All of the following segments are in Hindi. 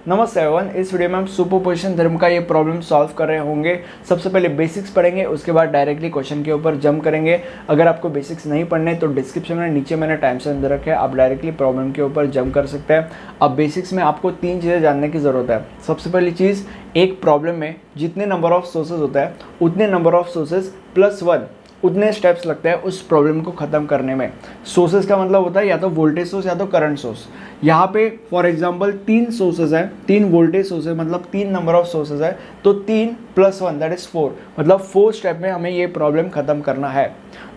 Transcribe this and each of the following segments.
नमस्ते एवरीवन, इस वीडियो में हम सुपरपोजिशन थ्योरम का ये प्रॉब्लम सॉल्व कर रहे होंगे। सबसे पहले बेसिक्स पढ़ेंगे, उसके बाद डायरेक्टली क्वेश्चन के ऊपर जंप करेंगे। अगर आपको बेसिक्स नहीं पढ़ने तो डिस्क्रिप्शन में नीचे मैंने टाइम सेंड दे रखा है, आप डायरेक्टली प्रॉब्लम के ऊपर जंप कर सकते हैं। अब बेसिक्स में आपको 3 चीज़ें जानने की ज़रूरत है। सबसे पहली चीज़, एक प्रॉब्लम में जितने नंबर ऑफ सोर्सेज होता है उतने नंबर ऑफ सोर्सेज +1 उतने स्टेप्स लगते हैं उस प्रॉब्लम को ख़त्म करने में। सोर्सेज का मतलब होता है या तो वोल्टेज सोर्स या तो करंट सोर्स। यहाँ पे फॉर एग्जांपल 3 सोर्सेज हैं, 3 वोल्टेज सोर्स है, मतलब 3 नंबर ऑफ सोर्सेज है, तो 3 + 1 दैट इज 4, मतलब 4 स्टेप में हमें ये प्रॉब्लम ख़त्म करना है।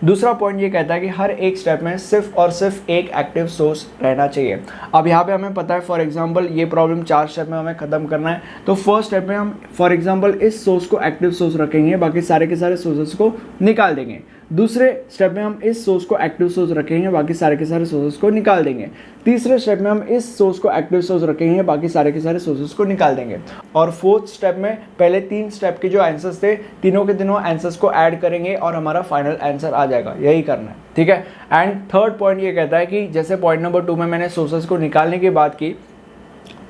दूसरा पॉइंट ये कहता है कि हर एक स्टेप में सिर्फ और सिर्फ एक एक्टिव सोर्स रहना चाहिए। अब यहाँ पे हमें पता है फॉर एग्जांपल ये प्रॉब्लम 4 स्टेप में हमें ख़त्म करना है, तो फर्स्ट स्टेप में हम फॉर एग्जांपल इस सोर्स को एक्टिव सोर्स रखेंगे, बाकी सारे के सारे सोर्सेज को निकाल देंगे। दूसरे स्टेप में हम इस सोर्स को एक्टिव सोर्स रखेंगे, बाकी सारे के सारे सोर्सेज को निकाल देंगे। तीसरे स्टेप में हम इस सोर्स को एक्टिव सोर्स रखेंगे, बाकी सारे के सारे सोर्सेज को निकाल देंगे। और फोर्थ स्टेप में पहले 3 स्टेप के जो आंसर्स थे, तीनों के तीनों आंसर्स को ऐड करेंगे और हमारा फाइनल आंसर आ जाएगा। यही करना है, ठीक है। एंड थर्ड पॉइंट ये कहता है कि जैसे पॉइंट नंबर 2 में मैंने सोर्सेज को निकालने की बात की,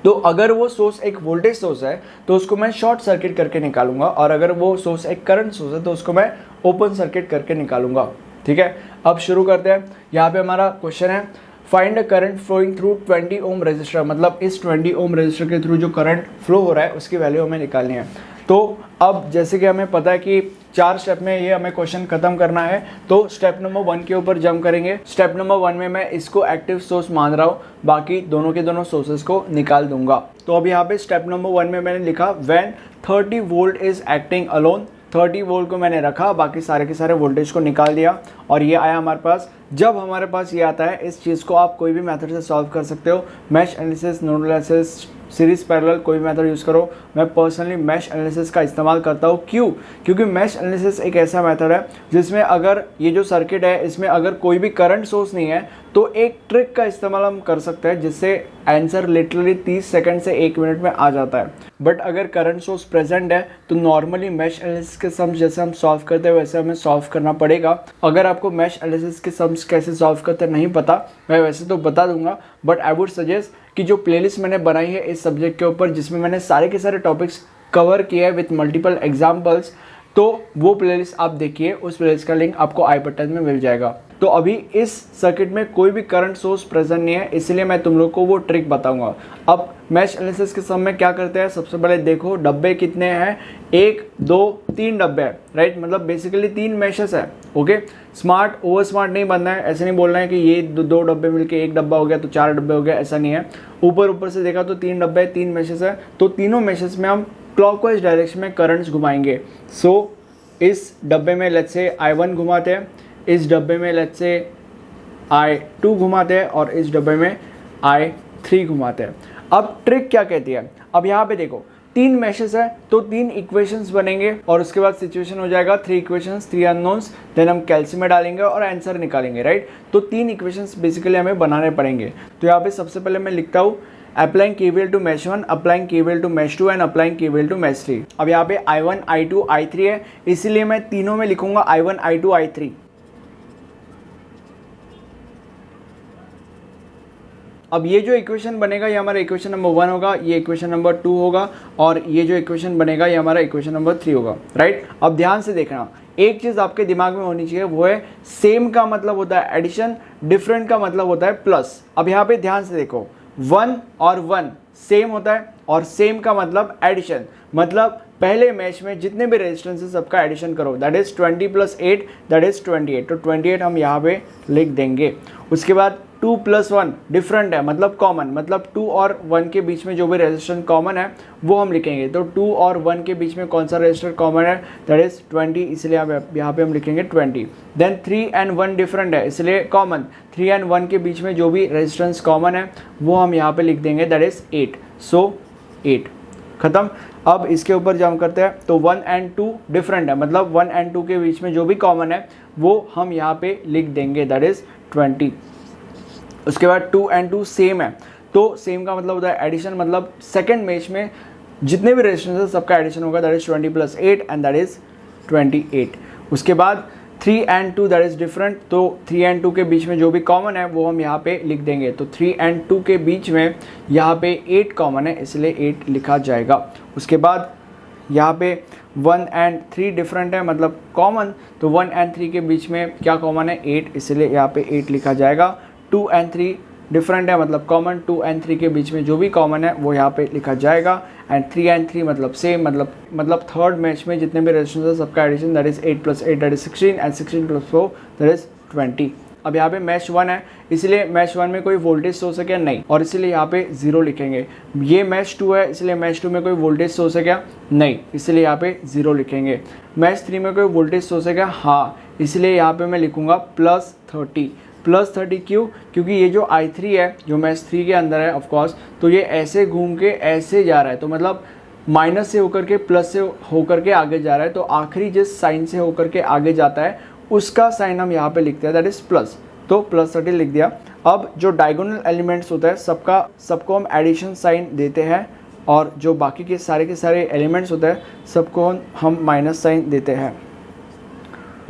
तो अगर वो सोर्स एक वोल्टेज सोर्स है तो उसको मैं शॉर्ट सर्किट करके निकालूंगा, और अगर वो सोर्स एक करंट सोर्स है तो उसको मैं ओपन सर्किट करके निकालूंगा, ठीक है। अब शुरू करते हैं। यहाँ पे हमारा क्वेश्चन है, find a current flowing through 20 ohm register, मतलब इस 20 ओम रजिस्टर के थ्रू जो करंट फ्लो हो रहा है उसकी वैल्यू हमें निकालनी है। तो अब जैसे कि हमें पता है कि 4 स्टेप में ये हमें क्वेश्चन खत्म करना है, तो स्टेप नंबर 1 के ऊपर जंप करेंगे। स्टेप नंबर 1 में मैं इसको एक्टिव सोर्स मान रहा हूँ, बाकी दोनों के दोनों सोर्सेज को निकाल दूंगा। तो अब यहाँ पे स्टेप नंबर 1 में मैंने लिखा when 30 volt is acting alone, 30 volt को मैंने रखा, बाकी सारे के सारे वोल्टेज को निकाल दिया और ये आया हमारे पास। जब हमारे पास ये आता है, इस चीज़ को आप कोई भी मेथड से सॉल्व कर सकते हो, mesh analysis, nodal analysis, series parallel, कोई भी मेथड यूज़ करो। मैं पर्सनली मैश एनालिसिस का इस्तेमाल करता हूँ। क्यों? क्योंकि मैश एनालिसिस एक ऐसा मेथड है जिसमें अगर ये जो सर्किट है इसमें अगर कोई भी करंट सोर्स नहीं है तो एक ट्रिक का इस्तेमाल हम कर सकते हैं जिससे आंसर लिटरली 30 सेकंड से 1 मिनट में आ जाता है। बट अगर करंट सोर्स प्रेजेंट है तो नॉर्मली मैश एनालिसिस के सम्स जैसे हम सॉल्व करते हैं वैसे हमें सॉल्व करना पड़ेगा। अगर आपको मैश एनालिसिस के सम्स कैसे सॉल्व करते हैं नहीं पता, मैं वैसे तो बता दूंगा, बट आई वुड सजेस्ट कि जो प्लेलिस्ट मैंने बनाई है इस सब्जेक्ट के ऊपर जिसमें मैंने सारे के सारे टॉपिक्स कवर किए हैं विथ मल्टीपल एग्जाम्पल्स, तो वो प्लेलिस्ट आप देखिए, उस प्लेलिस्ट का लिंक आपको आई बटन में मिल जाएगा। तो अभी इस सर्किट में कोई भी करंट सोर्स प्रेजेंट नहीं है, इसलिए मैं तुम लोग को वो ट्रिक बताऊंगा। अब मैश एनालिसिस के समय क्या करते हैं, सबसे पहले देखो डब्बे कितने हैं, 1 2 3 डब्बे हैं, राइट, मतलब बेसिकली 3 मैशेस है। ओके, स्मार्ट ओवर स्मार्ट नहीं बनना है, ऐसे नहीं बोलना है कि ये 2 डब्बे मिलके 1 डब्बा हो गया तो 4 डब्बे हो गया, ऐसा नहीं है। ऊपर से देखा तो 3 डब्बे, 3 मैशेस है, तो तीनों मैशेस में हम क्लॉकवाइज डायरेक्शन में करंट्स घुमाएंगे। सो इस डब्बे में लेट्स से I1 घुमाते हैं, इस डब्बे में लेट्स से I2 घुमाते हैं और इस डब्बे में I3 घुमाते हैं। अब ट्रिक क्या कहती है, अब यहाँ पे देखो 3 मैशेस है तो 3 इक्वेशंस बनेंगे और उसके बाद सिचुएशन हो जाएगा 3 इक्वेशंस 3 अननोन्स, देन हम कैलसी में डालेंगे और आंसर निकालेंगे, राइट। तो 3 इक्वेशंस बेसिकली हमें बनाने पड़ेंगे। तो यहाँ पे सबसे पहले मैं लिखता हूँ applying KVL to mesh 1, applying KVL to mesh 2 and applying KVL to mesh 3। अब यहाँ पे I1 I2 I3 है, इसीलिए मैं तीनों में लिखूंगा I1 I2 I3। अब ये जो इक्वेशन बनेगा ये हमारा इक्वेशन नंबर 1 होगा, ये इक्वेशन नंबर 2 होगा और ये जो इक्वेशन बनेगा ये हमारा इक्वेशन नंबर 3 होगा, राइट। अब ध्यान से देखना, एक चीज़ आपके दिमाग में होनी चाहिए, वो है सेम का मतलब होता है एडिशन, डिफरेंट का मतलब होता है प्लस। अब यहाँ पे ध्यान से देखो, 1 और 1 सेम होता है और सेम का मतलब एडिशन, मतलब पहले मैच में जितने भी रेजिस्टेंस है सबका एडिशन करो, दैट इज 20 + 8 दैट इज 28। तो 28 हम यहाँ पे लिख देंगे। उसके बाद 2 + 1 डिफरेंट है, मतलब कॉमन, मतलब 2 और 1 के बीच में जो भी रेजिस्टेंस कॉमन है वो हम लिखेंगे। तो 2 और 1 के बीच में कौन सा रेजिस्टर कॉमन है, दैट इज 20, इसलिए यहाँ पे हम लिखेंगे 20। देन 3 and 1 डिफरेंट है, इसलिए कॉमन, 3 and 1 के बीच में जो भी रेजिस्टेंस कॉमन है वो हम यहाँ पे लिख देंगे, दैट इज 8। सो 8 खत्म। अब इसके ऊपर जंप करते हैं, तो 1 and 2 डिफरेंट है, मतलब 1 and 2 के बीच में जो भी कॉमन है वो हम यहाँ पे लिख देंगे, दैट इज 20। उसके बाद 2 and 2 सेम है, तो सेम का मतलब होता है एडिशन, मतलब सेकंड मैच में जितने भी रेजिस्टेंस है सबका एडिशन होगा, that is 20 + 8 and that is 28। उसके बाद 3 and 2 दैट इज़ डिफरेंट, तो 3 and 2 के बीच में जो भी कॉमन है वो हम यहाँ पे लिख देंगे। तो 3 and 2 के बीच में यहाँ पे 8 कॉमन है, इसलिए 8 लिखा जाएगा। उसके बाद यहाँ पे 1 and 3 डिफरेंट है, मतलब कॉमन, तो 1 and 3 के बीच में क्या कॉमन है, 8, इसलिए यहाँ पे 8 लिखा जाएगा। 2 and 3 डिफरेंट है, मतलब कॉमन, 2 and 3 के बीच में जो भी कॉमन है वो यहाँ पे लिखा जाएगा। एंड 3 and 3 मतलब सेम, मतलब थर्ड मैच में जितने भी रेजिस्टेंस है सबका addition that is 8 + 8 that is 16 and 16 + 4 that is 20। अब यहाँ पे मैच 1 है, इसलिए मैच 1 में कोई वोल्टेज सोर्स है क्या, नहीं, और इसलिए यहाँ पे 0 लिखेंगे। ये मैच 2 है, इसलिए मैच 2 में कोई वोल्टेज सोर्स है क्या, नहीं, इसलिए यहाँ पे 0 लिखेंगे। मैच 3 में कोई वोल्टेज सोर्स है क्या, हाँ, इसलिए यहाँ पे मैं लिखूंगा +30। +30 क्यों, क्योंकि ये जो I3 है जो मैच 3 के अंदर है ऑफकोर्स, तो ये ऐसे घूम के ऐसे जा रहा है, तो मतलब माइनस से होकर के प्लस से होकर के आगे जा रहा है, तो आखिरी जिस साइन से होकर के आगे जाता है उसका साइन हम यहाँ पे लिखते हैं दैट इज प्लस, तो +30 लिख दिया। अब जो डायगोनल एलिमेंट्स होता है सबको हम एडिशन साइन देते हैं, और जो बाकी के सारे एलिमेंट्स होते हैं सबको हम माइनस साइन देते हैं।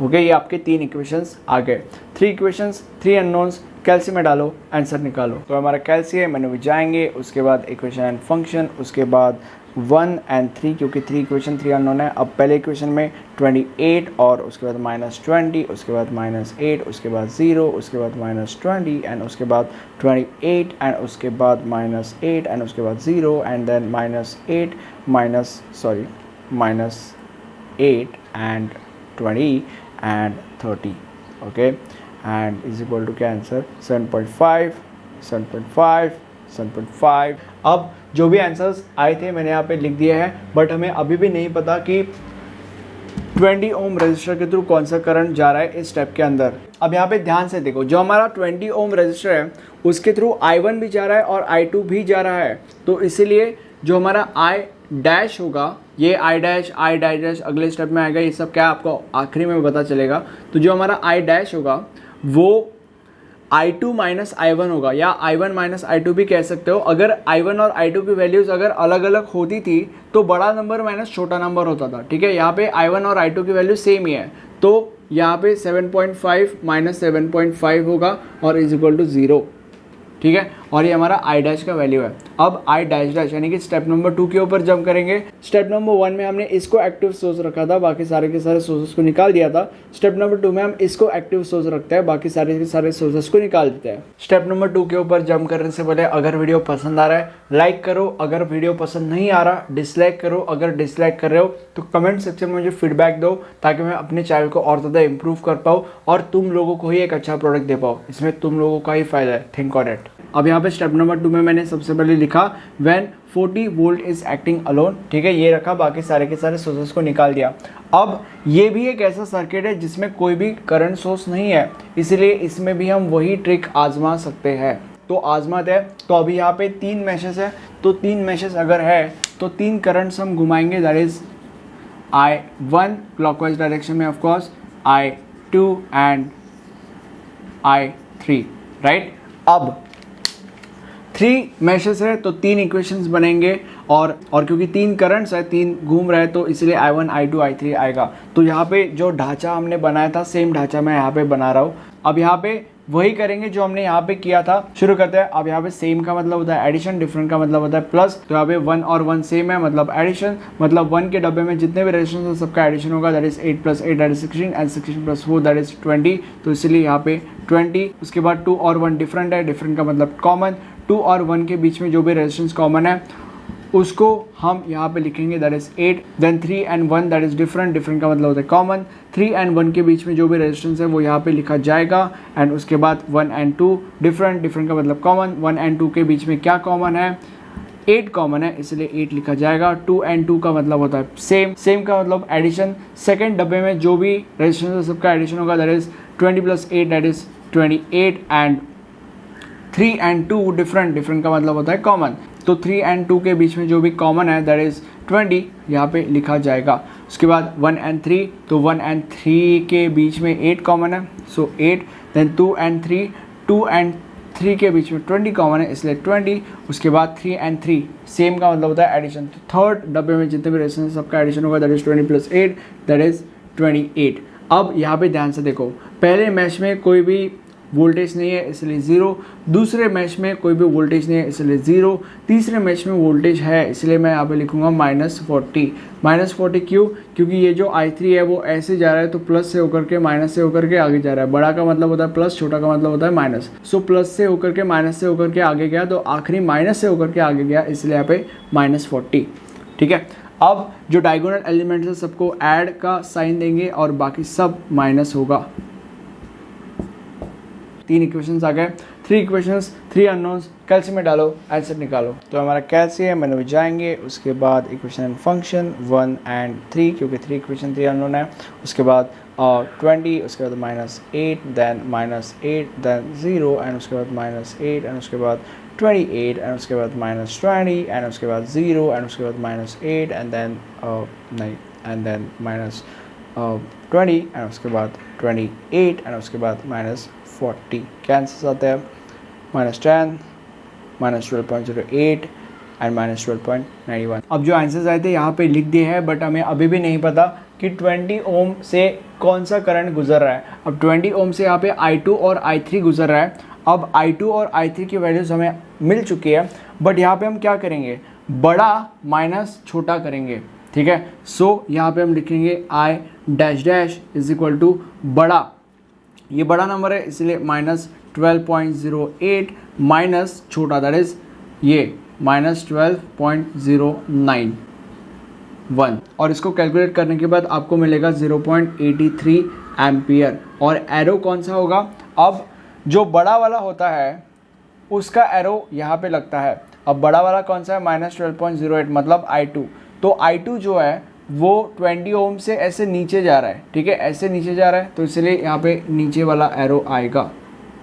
ओके, ये आपके 3 इक्वेशंस आ गए। 3 इक्वेशंस, 3 अननोन्स, कैल्सी में डालो, आंसर निकालो। तो हमारा कैल्सी है, मेनू में जाएंगे, उसके बाद इक्वेशन एंड फंक्शन, उसके बाद 1 and 3, क्योंकि 3 इक्वेशन 3 अननोन है। अब पहले इक्वेशन में 28 और उसके बाद -20, उसके बाद -8, उसके बाद 0, उसके बाद -20 एंड उसके बाद 28 एंड उसके बाद -8 एंड उसके बाद 0 and then -8 and 20 and 30, okay, and is equal to क्या आंसर 7.5 7.5 7.5। अब जो भी आंसर्स आए थे मैंने यहाँ पे लिख दिए हैं, बट हमें अभी भी नहीं पता कि 20 ओम रजिस्टर के थ्रू कौन सा करंट जा रहा है इस स्टेप के अंदर। अब यहाँ पे ध्यान से देखो, जो हमारा 20 ओम रजिस्टर है उसके थ्रू I1 भी जा रहा है और I2 भी जा रहा है, तो इसीलिए जो हमारा I डैश होगा, ये I डैश अगले स्टेप में आएगा, ये सब क्या आपको आखिरी में पता चलेगा। तो जो हमारा I डैश होगा वो I2 माइनस I1 होगा, या I1 माइनस I2 भी कह सकते हो। अगर I1 और I2 की वैल्यूज़ अगर अलग अलग होती थी तो बड़ा नंबर माइनस छोटा नंबर होता था, ठीक है। यहाँ पे I1 और I2 की वैल्यू सेम ही है, तो यहाँ पे 7.5 माइनस 7.5 होगा और इज इक्वल टू 0, ठीक है। और ये हमारा I डैश का वैल्यू है। अब I डैश डैश यानी कि स्टेप नंबर 2 के ऊपर जंप करेंगे। स्टेप नंबर 1 में हमने इसको एक्टिव सोर्स रखा था, बाकी सारे के सारे सोर्सेस को निकाल दिया था। स्टेप नंबर 2 में हम इसको एक्टिव सोर्स रखते हैं, बाकी सारे के सारे सोर्सेस को निकाल देते हैं। स्टेप नंबर 2 के ऊपर जंप करने से पहले अगर वीडियो पसंद आ रहा है लाइक करो, अगर वीडियो पसंद नहीं आ रहा डिसलाइक करो। अगर डिसलाइक कर रहे हो तो कमेंट सेक्शन में मुझे फीडबैक दो, ताकि मैं अपने चैनल को और ज़्यादा इंप्रूव कर पाऊँ और तुम लोगों को ही एक अच्छा प्रोडक्ट दे पाऊँ। इसमें तुम लोगों का ही फायदा है, थिंक ऑन इट। अब यहाँ पे स्टेप नंबर 2 में मैंने सबसे पहले लिखा when 40 volt is acting alone, ठीक है, ये रखा, बाकी सारे के सारे सोर्सेस को निकाल दिया। अब ये भी एक ऐसा सर्किट है जिसमें कोई भी करंट सोर्स नहीं है, इसलिए इसमें भी हम वही ट्रिक आजमा सकते हैं, तो आजमाते हैं। तो अभी यहाँ पे 3 मैशेस है, तो 3 मैशेस अगर है तो 3 करंट्स हम घुमाएंगे, that is I1 clockwise direction में, of course I2 and I3, right. अब 3 मैशेस है तो 3 इक्वेशंस बनेंगे, और क्योंकि 3 करंट्स है, 3 घूम रहे हैं, तो इसलिए I1 I2 I3 आएगा। तो यहाँ पे जो ढांचा हमने बनाया था सेम ढांचा मैं यहाँ पे बना रहा हूँ। अब यहाँ पे वही करेंगे जो हमने यहाँ पे किया था। शुरू करते हैं। अब यहाँ पे सेम का मतलब होता है एडिशन, डिफरेंट का मतलब होता है प्लस। तो यहाँ पे 1 और 1 सेम है, मतलब एडिशन, मतलब 1 के डब्बे में जितने भी रेजिस्टेंस है सबका एडिशन होगा, that is 8 + 8 that is 16 and 16 + 4 that is 20। तो इसलिए यहाँ पे 20। उसके बाद 2 और 1 डिफरेंट है, डिफरेंट का मतलब कॉमन। 2 और 1 के बीच में जो भी रेजिस्टेंस कॉमन है उसको हम यहाँ पे लिखेंगे, that is 8। Then 3 and 1 that is different, different का मतलब होता है कॉमन। 3 and 1 के बीच में जो भी रेजिस्टेंस है वो यहाँ पे लिखा जाएगा। एंड उसके बाद 1 and 2 डिफरेंट, डिफरेंट का मतलब कॉमन। 1 and 2 के बीच में क्या कॉमन है, 8 कॉमन है, इसलिए 8 लिखा जाएगा। 2 and 2 का मतलब होता है सेम, सेम का मतलब एडिशन। सेकेंड डब्बे में जो भी रेजिस्टेंस है सबका एडिशन होगा, that is 20 + 8 that is 28। And 3 and 2 different, different का मतलब होता है कॉमन। तो 3 and 2 के बीच में जो भी कॉमन है दैट इज 20, यहाँ पे लिखा जाएगा। उसके बाद 1 and 3, तो 1 and 3 के बीच में 8 कॉमन है, सो 8। देन 2 and 3, 2 and 3 के बीच में 20 कॉमन है, इसलिए 20। उसके बाद 3 and 3 सेम का मतलब होता है एडिशन। तो थर्ड डब्बे में जितने भी रेजिस्टेंस सबका एडिशन होगा, दैट इज 20 + 8 दैट इज 28। अब यहाँ पे ध्यान से देखो, पहले मैश में कोई भी वोल्टेज नहीं है इसलिए 0, दूसरे मैश में कोई भी वोल्टेज नहीं है इसलिए 0, तीसरे मैश में वोल्टेज है इसलिए मैं यहाँ पे लिखूंगा -40। -40 क्यों? क्योंकि ये जो I3 है वो ऐसे जा रहा है तो प्लस से होकर के माइनस से होकर के आगे जा रहा है। बड़ा का मतलब होता है प्लस, छोटा का मतलब होता है माइनस। सो प्लस से होकर के माइनस से होकर के आगे गया तो आखिरी माइनस से होकर के आगे गया, इसलिए यहाँ पे -40। ठीक है, अब जो डायगोनल एलिमेंट्स है सबको ऐड का साइन देंगे और बाकी सब माइनस होगा। 3 इक्वेशंस आ गए, 3 इक्वेशंस, 3 अननोन्स, कैल्शियम में डालो, आंसर निकालो। तो हमारा कैल्शियम में जाएंगे, उसके बाद इक्वेशन एंड फंक्शन 1 एंड 3, क्योंकि 3 इक्वेशन 3 अननोन है। उसके बाद 20, उसके बाद -8, देन -8, देन 0 एंड उसके बाद -8 एंड उसके बाद 28 एंड उसके बाद -20 एंड उसके बाद 0 एंड उसके बाद -8 एंड देन नहीं एंड देन -20 एंड उसके बाद 28 एंड उसके बाद -40। कैंसिल आते हैं, -10, -12.08 एंड -12.91। अब जो आंसर्स आए थे यहाँ पे लिख दिए हैं, बट हमें अभी भी नहीं पता कि 20 ओम से कौन सा करंट गुजर रहा है। अब 20 ओम से यहाँ पे I2 और I3 गुजर रहा है। अब I2 और I3 की वैल्यूज हमें मिल चुकी है, बट यहाँ पे हम क्या करेंगे, बड़ा माइनस छोटा करेंगे। ठीक है, सो यहाँ पे हम लिखेंगे I इज इक्वल टू बड़ा, ये बड़ा नंबर है इसलिए -12.08 माइनस छोटा, दैट इज ये -12.091, और इसको कैलकुलेट करने के बाद आपको मिलेगा 0.83 एम्पियर। और एरो कौन सा होगा, अब जो बड़ा वाला होता है उसका एरो यहाँ पे लगता है। अब बड़ा वाला कौन सा है, -12.08 मतलब I2। तो I2 जो है वो 20 ओम से ऐसे नीचे जा रहा है। ठीक है, ऐसे नीचे जा रहा है तो इसलिए यहाँ पे नीचे वाला एरो आएगा।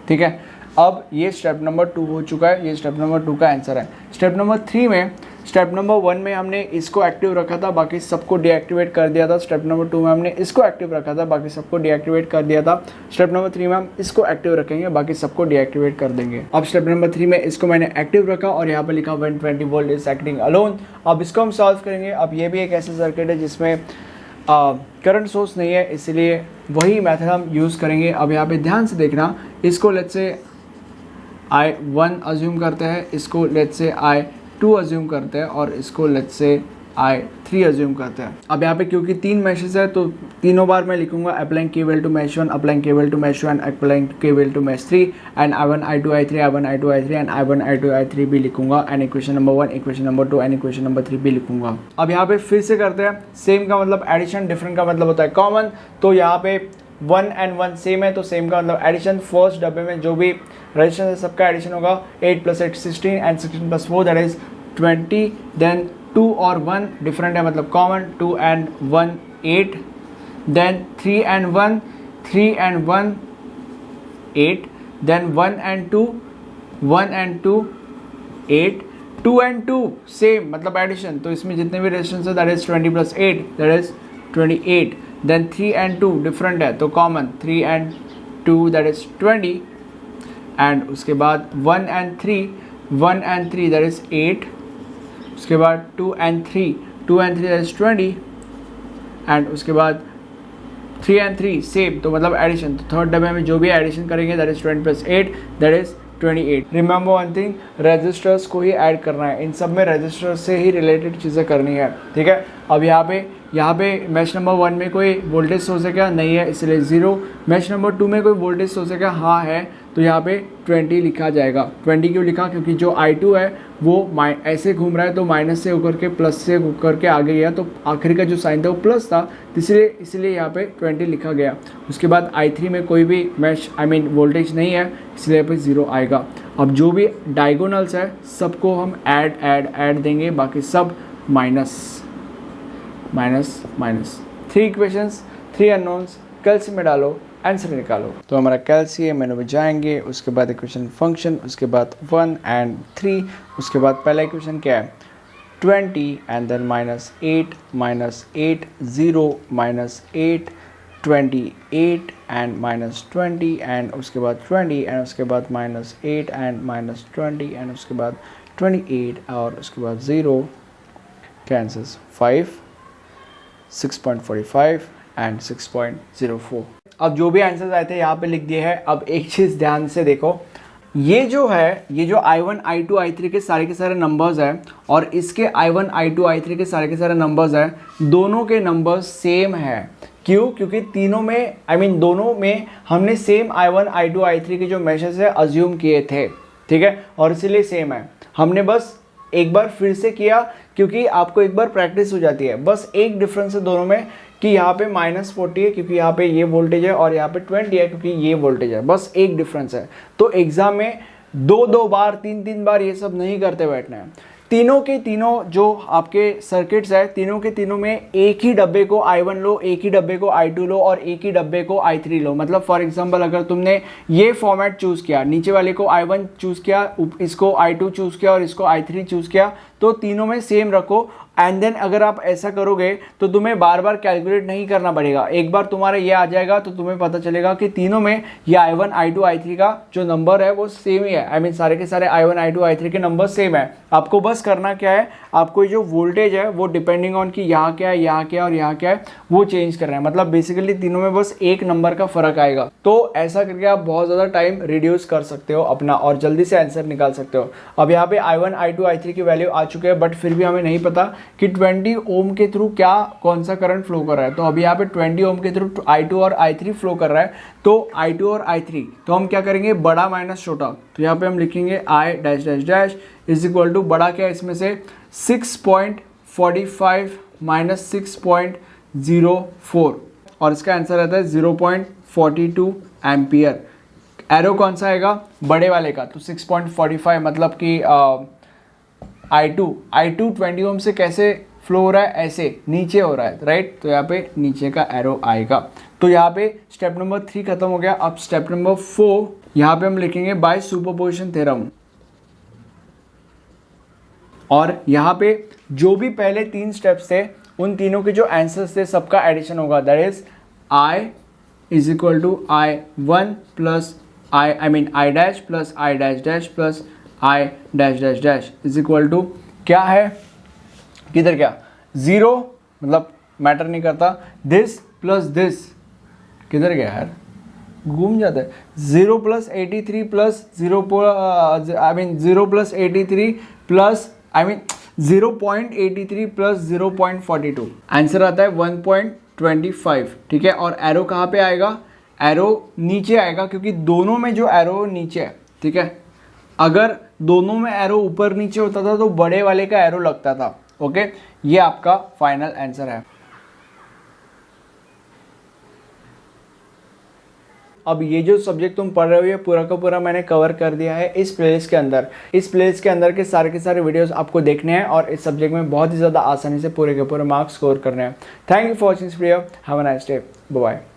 ठीक है, अब ये स्टेप नंबर 2 हो चुका है, ये स्टेप नंबर 2 का आंसर है। स्टेप नंबर 3 में, स्टेप नंबर 1 में हमने इसको एक्टिव रखा था, बाकी सबको डीएक्टिवेट कर दिया था। स्टेप नंबर 2 में हमने इसको एक्टिव रखा था, बाकी सबको डीएक्टिवेट कर दिया था। स्टेप नंबर 3 में हम इसको एक्टिव रखेंगे, बाकी सबको डीएक्टिवेट कर देंगे। अब स्टेप नंबर 3 में इसको मैंने एक्टिव रखा और यहाँ पे लिखा 120 वोल्ट इज एक्टिंग अलोन। अब इसको हम सॉल्व करेंगे। अब ये भी एक ऐसा सर्किट है जिसमें करंट सोर्स नहीं है, इसलिए वही मेथड हम यूज़ करेंगे। अब यहाँ पे ध्यान से देखना, इसको लेट्स से I1 अज्यूम करते हैं, इसको लेट्स से I2 अज्यूम करते हैं और इसको लेट्स से I3 अज्यूम करते हैं। अब यहाँ पे क्योंकि 3 मैशेस है तो तीनों बार मैं लिखूंगा applying KVL to mesh 1, applying KVL to mesh 1, applying KVL to mesh 3 and I1 I2 I3 I1 I2 I3 and I1 I2 I3 भी लिखूंगा and equation number 1, equation number 2 and equation number 3 भी लिखूंगा। अब यहाँ पे फिर से करते हैं, सेम का मतलब एडिशन, डिफरेंट का मतलब होता है कॉमन। तो यहाँ पे 1 एंड 1 सेम है तो सेम का मतलब एडिशन। फर्स्ट डब्बे में जो भी रेजिस्टेंस है सबका एडिशन होगा, 8 + 8 16 एंड 16 + 4 दैट इज 20। देन 2 और 1 डिफरेंट है मतलब common, 2 and 1 8, then 3 and 1 3 and 1 8, then 1 and 2 1 and 2 8, 2 and 2 same मतलब एडिशन। तो इसमें जितने भी रेजिस्टेंस है that is 20 + 8 that is 28। Then 3 and 2 different है तो common, 3 and 2 that is 20 and उसके बाद 1 एंड 3 दैट इज 8, उसके बाद 2 एंड 3 दैट इज 20 एंड उसके बाद 3 एंड 3 सेम तो मतलब एडिशन। तो थर्ड डब्बे में जो भी एडिशन करेंगे that is 20 + 8 that is 28। Remember one thing, registers को ही ऐड करना है, इन सब में रजिस्टर्स से ही रिलेटेड चीज़ें करनी है। ठीक है, अब यहाँ पे मैच नंबर 1 में कोई वोल्टेज सोर्स है क्या, नहीं है इसलिए 0। मैच नंबर 2 में कोई वोल्टेज सोर्स है क्या, हाँ है, तो यहाँ पे 20 लिखा जाएगा। 20 क्यों लिखा, क्योंकि जो I2 है वो ऐसे घूम रहा है तो माइनस से होकर के प्लस से होकर के आगे गया, तो आखिर का जो साइन था वो प्लस था, इसलिए यहाँ पे 20 लिखा गया। उसके बाद I3 में कोई भी वोल्टेज नहीं है इसलिए यहाँ पे 0 आएगा। अब जो भी डायगोनल्स है सबको हम ऐड देंगे, बाकी सब माइनस। 3 इक्वेशंस, 3 अननोन्स, कैल्शियम में डालो, आंसर निकालो। तो हमारा कैल्शियम में जाएंगे, उसके बाद इक्वेशन फंक्शन, उसके बाद 1 एंड 3, उसके बाद पहला इक्वेशन क्या है 20 एंड देन -8 -8 0 -8 28 एंड -20 एंड उसके बाद 20 एंड उसके बाद -8 एंड -20 एंड उसके बाद 28 और उसके बाद 0 कैंसल्स 5 6.45 एंड 6.04। अब जो भी आंसर्स आए थे यहाँ पे लिख दिए हैं। अब एक चीज़ ध्यान से देखो, ये जो I1 I2 I3 के सारे नंबर्स हैं और इसके I1 I2 I3 के सारे नंबर्स हैं, दोनों के नंबर्स सेम है। क्यों? क्योंकि तीनों में दोनों में हमने सेम I1 I2 I3 के जो मेजर्स है अज्यूम किए थे, ठीक है, और इसीलिए सेम है। हमने बस एक बार फिर से किया क्योंकि आपको एक बार प्रैक्टिस हो जाती है। बस एक डिफरेंस है दोनों में कि यहाँ पे -40 है क्योंकि यहाँ पे ये वोल्टेज है और यहाँ पे 20 है क्योंकि ये वोल्टेज है। बस एक डिफरेंस है। तो एग्जाम में 2-2 बार 3-3 बार ये सब नहीं करते बैठना है। तीनों के तीनों जो आपके सर्किट्स है, तीनों के तीनों में एक ही डब्बे को I1 लो, एक ही डब्बे को I2 लो और एक ही डब्बे को I3 लो। मतलब फॉर एग्जांपल अगर तुमने ये फॉर्मेट चूज किया, नीचे वाले को I1 चूज किया, इसको I2 चूज किया और इसको I3 चूज किया, तो तीनों में सेम रखो। एंड देन अगर आप ऐसा करोगे तो तुम्हें बार बार कैलकुलेट नहीं करना पड़ेगा। एक बार तुम्हारा ये आ जाएगा तो तुम्हें पता चलेगा कि तीनों में ये I1 I2 I3 का जो नंबर है वो सेम ही है। सारे के सारे I1 I2 I3 के नंबर सेम है। आपको बस करना क्या है, आपको जो वोल्टेज है वो डिपेंडिंग ऑन कि यहाँ क्या है, यहाँ क्या है और यहाँ क्या है, वो चेंज करना है। मतलब बेसिकली तीनों में बस एक नंबर का फर्क आएगा। तो ऐसा करके आप बहुत ज़्यादा टाइम रिड्यूस कर सकते हो अपना और जल्दी से आंसर निकाल सकते हो। अब यहाँ पे I1 I2 I3 की वैल्यू आ चुके हैं, बट फिर भी हमें नहीं पता कि 20 ओम के थ्रू कौन सा करंट फ्लो कर रहा है। तो अभी यहाँ पे 20 ओम के थ्रू I2 और I3 फ्लो कर रहा है। तो I2 और I3, तो हम क्या करेंगे, बड़ा माइनस छोटा। तो यहाँ पे हम लिखेंगे I dash dash dash is equal to, बड़ा क्या है इसमें से 6.45 माइनस 6.04 और इसका आंसर आता है 0.42 एम्पियर। एरो कौन सा आएगा, बड़े वाले का। तो 6.45 मतलब कि I2 20 ओम से कैसे फ्लो हो रहा है, ऐसे नीचे हो रहा है, राइट। तो यहाँ पे नीचे का एरो आएगा। तो यहाँ पे स्टेप नंबर 3 खत्म हो गया। अब स्टेप नंबर 4 यहाँ पे हम लिखेंगे बाय सुपरपोजिशन थ्योरम। और यहाँ पे जो भी पहले 3 स्टेप्स थे उन तीनों के जो आंसर्स थे सबका एडिशन होगा। That is I is equal to I1 plus I dash plus I dash dash plus I dash dash dash is equal to क्या है, किधर क्या, 0 मतलब मैटर नहीं करता, दिस प्लस दिस किधर गया यार, घूम जाता है, 0 plus 83 plus 0 plus 83 plus 0.83 plus 0.42, answer आता है 1.25, ठीक है। और एरो कहाँ पे आएगा, एरो नीचे आएगा क्योंकि दोनों में जो एरो नीचे है, ठीक है। अगर दोनों में एरो ऊपर नीचे होता था तो बड़े वाले का एरो लगता था, ओके। ये आपका फाइनल आंसर है। अब ये जो सब्जेक्ट तुम पढ़ रहे हो ये पूरा का पूरा मैंने कवर कर दिया है इस प्लेलिस्ट के अंदर। इस प्लेलिस्ट के अंदर के सारे वीडियोस आपको देखने हैं और इस सब्जेक्ट में बहुत ही ज़्यादा आसानी से पूरे के पूरे मार्क्स स्कोर करने हैं। Thank you for watching this video. Have a nice day. Bye bye.